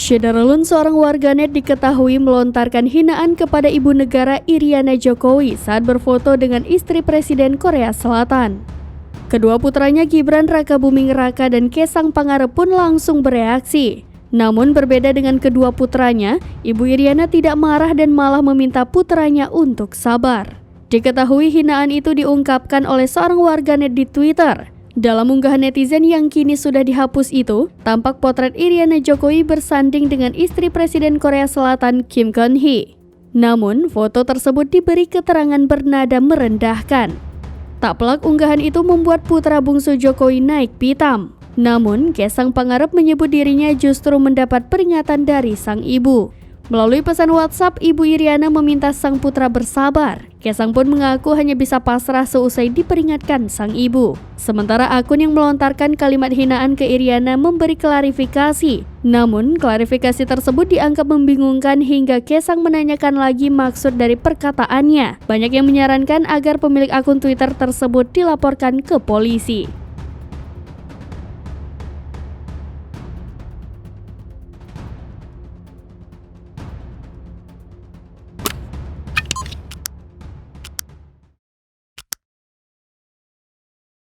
Syederlun, seorang warganet diketahui melontarkan hinaan kepada ibu negara Iriana Jokowi saat berfoto dengan istri Presiden Korea Selatan. Kedua putranya Gibran Rakabuming Raka dan Kaesang Pangarep pun langsung bereaksi. Namun berbeda dengan kedua putranya, Ibu Iriana tidak marah dan malah meminta putranya untuk sabar. Diketahui hinaan itu diungkapkan oleh seorang warganet di Twitter. Dalam unggahan netizen yang kini sudah dihapus itu, tampak potret Iriana Jokowi bersanding dengan istri Presiden Korea Selatan Kim Keon-hee. Namun, foto tersebut diberi keterangan bernada merendahkan. Tak pelak unggahan itu membuat putra bungsu Jokowi naik pitam. Namun, Kaesang Pangarep menyebut dirinya justru mendapat peringatan dari sang ibu. Melalui pesan WhatsApp, Ibu Iriana meminta sang putra bersabar. Kaesang pun mengaku hanya bisa pasrah seusai diperingatkan sang ibu. Sementara akun yang melontarkan kalimat hinaan ke Iriana memberi klarifikasi. Namun, klarifikasi tersebut dianggap membingungkan hingga Kaesang menanyakan lagi maksud dari perkataannya. Banyak yang menyarankan agar pemilik akun Twitter tersebut dilaporkan ke polisi.